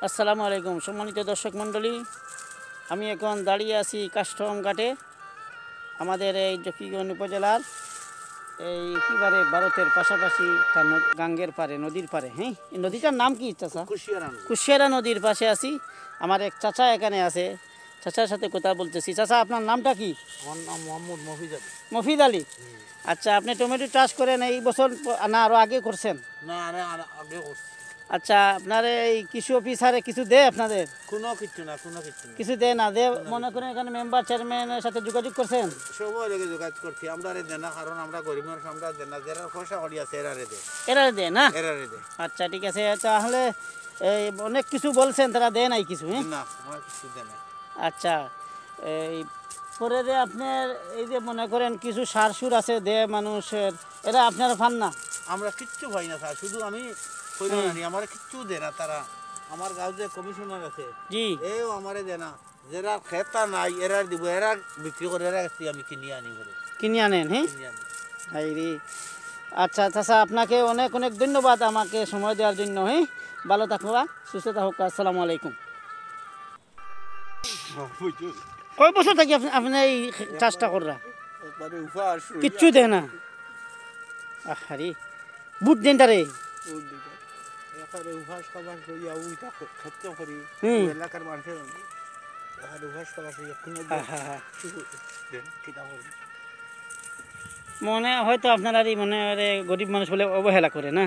আসসালামু আলাইকুম সম্মানিত দর্শক মণ্ডলী, আমি এখন দাঁড়িয়ে আছি কাস্টম ঘাটে। আমাদের এই জকিগঞ্জ উপজেলার এই একেবারে ভারতের পাশাপাশি একটা গাঙ্গের পারে, নদীর পারে। হ্যাঁ, এই নদীটার নাম কি চাচা? কুশিয়ারা নদীর পাশে আছি। আমার এক চাচা এখানে আছে, চাচার সাথে কথা বলতেছি। চাচা, আপনার নামটা কি? আমার নাম মোহাম্মদ মফিজ আলী। মফিজ আলী। আচ্ছা, আপনি টমেটো চাষ করেন এই বছর না আরও আগে করছেন? না, আগে করছি। আচ্ছা, আপনার এই কৃষি অফিসারে কিছু দেয় আপনাদের? কোনো কিছু না, কিছু দেয় না। দে মনে করেন এখানে মেম্বার চেয়ারম্যানের সাথে যোগাযোগ করছেন? সবাই লেগে যোগাযোগ করছি। আমরা দেয় না, কারণ আমরা গরিব মানুষ, আমরা দেয় না। যারা পয়সা করি আছে এরারে দেয় না? এরারে দেয়। আচ্ছা, ঠিক আছে। তাহলে এই অনেক কিছু বলছেন, তারা দেয় নাই কিছু? হ্যাঁ, না, আমার কিছু দেয় না। আচ্ছা, এই পরে যে আপনার এই যে মনে করেন কিছু সার সুর আছে দেয় মানুষের, এরা আপনারা পান না? আমরা কিচ্ছু পাই না স্যার, শুধু আমি কইলাম না, আমার কিচ্ছু দেয় না তারা। আমার গাঁও যে কমিশনার আছে, জি, এও আমারে দেয় না। যারা খেতা নাই এরা দিব, এরা বিক্রি করে, এরা কাছে আমি কিনে আনি করে কিনে আনেন? হ্যাঁ, কিনে আনি। হাই রে। আচ্ছা আচ্ছা, আপনাকে অনেক অনেক ধন্যবাদ আমাকে সময় দেওয়ার জন্য। হ্যাঁ, ভালো থাকবা, সুস্থ থাকুক। আসসালামু আলাইকুম। কয় বছর থাকি আপনি এই চাষটা করা? কিচ্ছু দেয় না? আরে বুট দেন তারে? উভাস খাবার করিয়া উইটা খরচ করি এলাকার মানুষের উভাস খাবার মনে হয়তো আপনার আর মনে গরিব মানুষ বলে অবহেলা করে না?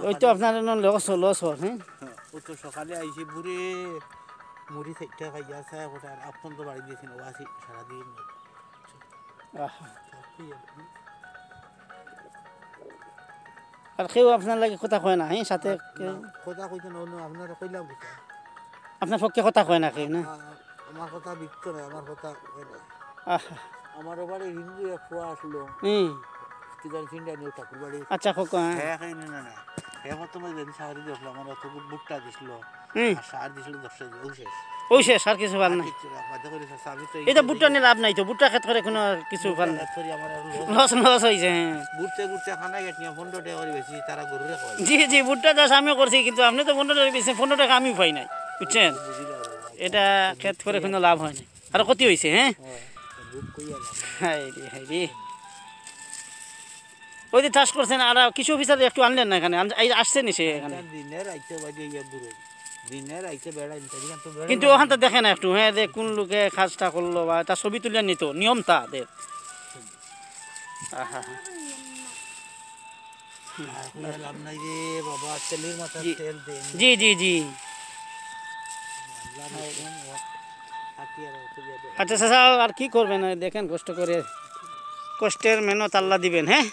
ওই তো আপনার লস লস হয়। হ্যাঁ, ও তো সকালে আইসি বুড়ে মুড়ি চারটা খাইয়া চায় কথা। আর আপন তো বাড়ি দিয়েছিল ওয়াসি সারাদিন। আর কেউ আপনার লাগে কথা কয় না? হ্যাঁ, সাথে কথা কইতে না, আপনারা কইলাম কথা আপনার পক্ষে কথা কয় না কেউ? না, আমার কথা বিকতো না, আমার কথা আমার বাড়ি হিন্দু এক ফুয়া আসলো। আচ্ছা, ভুট্টা দিছিল, সার দিছিল 10 কেজি। ওই শেষ, আর কিছু ভাল নাই? এটা ভুট্টা নিয়ে লাভ নাই তো, ভুট্টা ক্ষেত করে কোনো কিছু ভাল নাই, লস লস হয়েছে। হ্যাঁ, ঘুরতে ঘুরতে খানা গেট নিয়ে 15 টাকা করে বেশি তারা গরুরে খাওয়াই। জি জি, ভুট্টা চাষ আমিও করছি, কিন্তু আপনি তো 15 টাকা বেশি, 15 টাকা আমি পাই নাই, বুঝছেন? এটা ক্ষেত করে কোনো লাভ হয় না, আর ক্ষতি হয়েছে। হ্যাঁ, হাই রে হাই রে। ওই যে চাষ করছেন, আর কিছু অফিসার একটু আনলেন না এখানে? আসছে নি সে এখানে? কিন্তু ওখান তো দেখে না একটু? হ্যাঁ, যে কোন লোকে কাজটা করলো বা তার ছবি তুলে নিত, নিয়ম তাদের। জি জি জি। আচ্ছা চাচা, আর কি করবেন? দেখেন কষ্ট করে, কষ্টের মেহনত আল্লাহ দিবেন। হ্যাঁ,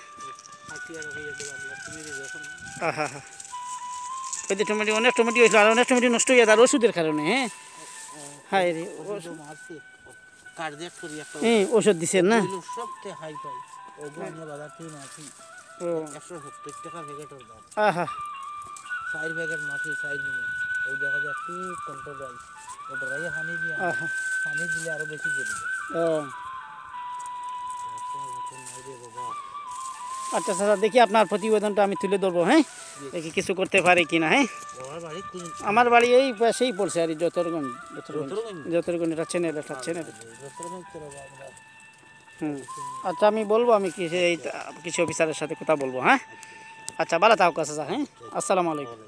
ওই যে টমেটো, অনেক টমেটো হয়েছিল, আর অনেক টমেটো নষ্ট হয়ে যায় আর ওষুধের কারণে। হ্যাঁ, হাই রে, ওষুধ দিচ্ছেন না? আহা, পানি দিলে আরো বেশি করে। আচ্ছা স্যার, দেখি আপনার প্রতিবেদনটা আমি তুলে ধরবো। হ্যাঁ, দেখি কিছু করতে পারি কিনা। হ্যাঁ, আমার বাড়ি এই পাশেই পড়ছে, আর যতরগঞ্জ। যতরগঞ্জ এটা চ্যানেল, একটা চ্যানেল। আচ্ছা, আমি বলবো, আমি এই কৃষি অফিসারের সাথে কথা বলবো। হ্যাঁ, আচ্ছা, ভালো থাকুক চাচা। হ্যাঁ, আসসালামু আলাইকুম।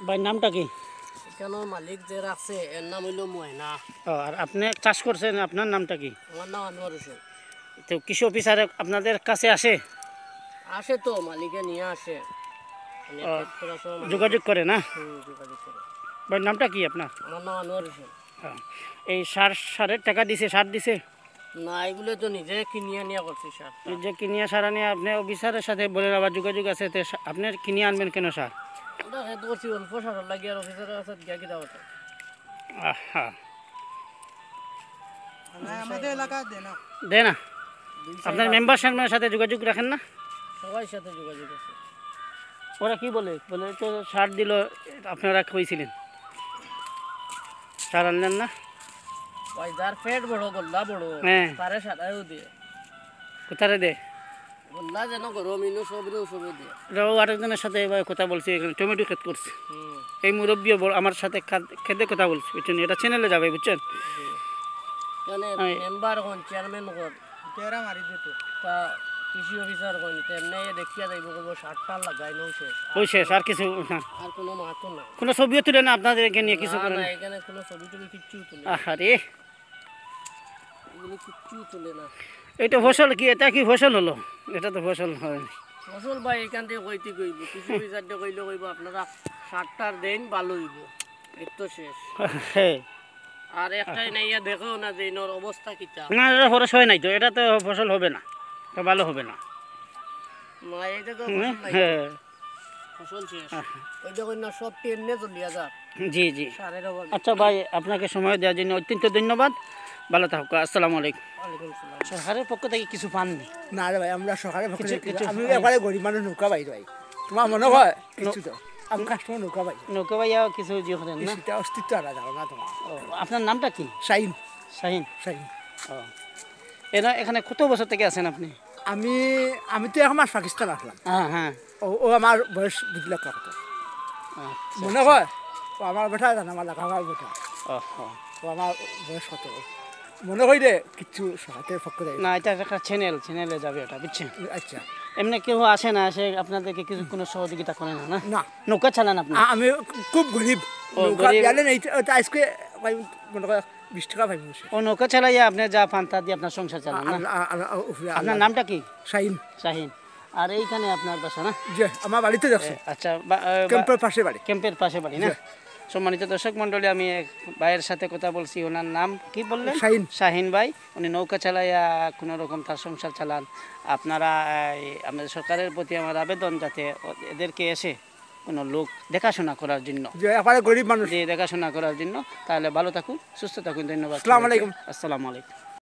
ভাই, নামটা কি? কেন মালিক যে রাখছে এর নাম হইল ময়না। আর আপনি চাষ করছেন, আপনার নামটা কি? আমার নাম আনোয়ার হোসেন। তো কৃষি অফিসার আপনাদের কাছে আসে? আসে তো, মালিকে নিয়ে আসে, যোগাযোগ করে না? যোগাযোগ করে। ভাই, নামটা কি আপনার? আমার নাম আনোয়ার হোসেন। এই সারের টাকা দিছে? সার দিছে? না এগুলো তো নিজে কিনিয়ে নিয়ে করছি স্যার এই যে কিনিয়া সার নিয়ে আপনি অফিসারের সাথে বলে আবার যোগাযোগ আছে তো আপনি কিনে আনবেন কেন সার? ওটা খেতে করছি অল্প সার লাগে আর অফিসারের কাছে গিয়া কিনা হতো আহা আমাদের এলাকা দে না দে না আপনার মেম্বারের সাথে যোগাযোগ রাখেন না? সবাই সাথে যোগাযোগ আছে ওরা কি বলে বলে তো সার দিল আপনারা কইছিলেন সার আনলেন না? ভাই যার পেট বড় গোল্লা বড় হ্যাঁ। তারে সারাইও দিয়ে কোথায় দে? গোল্লা যেন গরম ইনো সবরে সবে দিয়ে ওরাও আরেকজনের সাথে এবার কথা বলছি এখানে টমেটো ক্ষেত করছে হুম এই মুরব্বী আমার সাথে খেতে কথা বলছে বুঝছেন এটা চ্যানেলে যাবে বুঝছেন এখানে মেম্বার হন চেয়ারম্যান হন তেরা মারি দে তো তা কৃষি অফিসার হন তেমনি দেখিয়া যাইব করবো সার টার লাগাই নাও শেষ ওই শেষ আর কিছু না আর কোনো মাতো না কোনো ছবিও তুলে না আপনাদেরকে নিয়ে কিছু না, করেন না, না? এখানে কোনো ছবি টবি কিচ্ছু তুলে আহারে এগুলো কিচ্ছু তুলে না এইটা ফসল কি এটা কি ফসল হলো? এটা তো ফসল হয়নি ফসল ভাই এখান থেকে কইতে কইব কৃষি অফিসার দিয়ে কইলে কইব আপনারা সারটার দেন ভালো হইব এই তো শেষ হ্যাঁ আর একটাই নাইয়া দেখো না যে ইনোর অবস্থা কিটা না এটা খরচ হয় নাই তো এটা তো ফসল হবে না তো ভালো হবে না না এইটা তো হ্যাঁ, ফসল নাই, হ্যাঁ ফসল শেষ ওই দেখো না সব টেনে চলিয়া যাক জি জি সারের অভাবে আচ্ছা ভাই আপনাকে সময় দেওয়ার জন্য অত্যন্ত ধন্যবাদ ভালো থাকুক আসসালামু আলাইকুম ওয়ালাইকুম সালাম সরকারের পক্ষ থেকে কিছু পাননি? না রে ভাই আমরা সকালে কিছু- কিছু- আমি একবারে গরিব মানুষ নৌকা পাই ভাই তোমার মনে হয় কিছু তো আমি কাস্টমার নৌকা পাই নৌকা ভাইয়া কিছু জিও করেন না? সেটা অস্তিত্ব আর যাও না তোমার ও, আপনার নামটা কি? শাইন শাহিন। শাইন ও এখানে কত বছর থেকে আছেন আপনি? আমি আমি তো এখন পাকিস্তান আসলাম হ্যাঁ হ্যাঁ ও ও আমার বয়স বুঝলে কত আচ্ছা, মনে হয় ও আমার বেটা জানা আমার লাগা আমার বেটা ও, ও। ও আমার বয়স কত মনে হয় রে কিছু সহায়তের পক্ষ দেয় না এটা একটা চ্যানেলে যাবে এটা বুঝছেন? আচ্ছা এমনি কেউ আসে না আসে আপনাদেরকে কিছু কোনো সহযোগিতা করে না না? না নৌকা চালান আপনি? আমি খুব গরিব ও, নৌকা গরিব। পেলে নেই ওটা আজকে ভাই মনে হয় 20 টাকা পাই বসে ও নৌকা চালাইয়া আপনি যা পান তা দিয়ে আপনার সংসার চালান না? আপনার নামটা কি? শাইন শাহিন। আর এইখানে আপনার বাসা না? যে আমার বাড়িতে যাচ্ছে আচ্ছা ক্যাম্পের পাশে বাড়ি ক্যাম্পের পাশে বাড়ি না? সম্মানিত দর্শক মণ্ডলী আমি এক ভাইয়ের সাথে কথা বলছি ওনার নাম কি বললেন? শাহিন। শাহিন ভাই উনি নৌকা চালাইয়া কোনো রকম তার সংসার চালান আপনারা আমাদের সরকারের প্রতি আমার আবেদন যাতে এদেরকে এসে কোনো লোক দেখাশোনা করার জন্য যে একেবারে গরিব মানুষ দেখাশোনা করার জন্য তাহলে ভালো থাকুন সুস্থ থাকুন ধন্যবাদ আসসালামু আলাইকুম। আসসালামু আলাইকুম